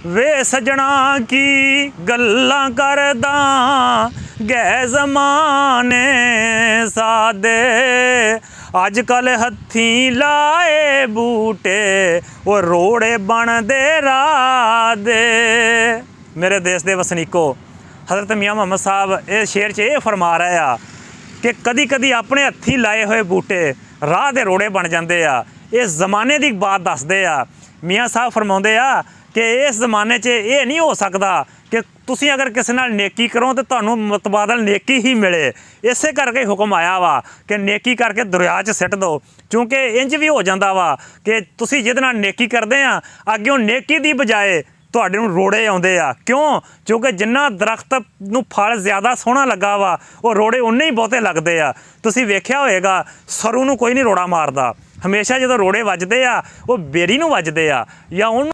वे सजना की गल्लां करदा गै ज़माने सादे अजकल हत्थीं लाए बूटे वो रोड़े बनदे राह दे। मेरे देश दे वसनीको, हज़रत मियाँ मुहम्मद साहब इस शेर च ये फरमा रहे आ कि कदी कदी अपने हत्थीं लाए हुए बूटे राह दे रोड़े बन जाते आ। इस ज़माने की बात दसदे आ। मियाँ साहब फरमाउंदे आ कि इस ज़माने च ये नहीं हो सकता कि तुसीं अगर किसी नाल नेकी करो तो तुहानूं मुतबादल नेकी ही मिले। इसे करके हुक्म आया वा कि नेकी करके दरिया च सिट दो, क्योंकि इंज भी हो जाता वा कि तुसीं जिहदे नाल नेकी करदे आ अग्गों नेकी दी बजाए ਤੁਹਾਡੇ ਨੂੰ ਰੋੜੇ ਆਉਂਦੇ ਆ। ਕਿਉਂ? ਕਿਉਂਕਿ ਜਿੰਨਾ ਦਰਖਤ ਨੂੰ ਫਲ ਜ਼ਿਆਦਾ ਸੋਹਣਾ ਲੱਗਾ ਵਾ ਉਹ ਰੋੜੇ ਉਨੇ ਹੀ ਬਹੁਤੇ ਲੱਗਦੇ ਆ। ਤੁਸੀਂ ਵੇਖਿਆ ਹੋਏਗਾ ਸਰੂ ਨੂੰ ਕੋਈ ਨਹੀਂ ਰੋੜਾ ਮਾਰਦਾ, ਹਮੇਸ਼ਾ ਜਦੋਂ ਰੋੜੇ ਵੱਜਦੇ ਆ ਉਹ ਬੇਰੀ ਨੂੰ ਵੱਜਦੇ ਆ ਜਾਂ ਉਹਨੂੰ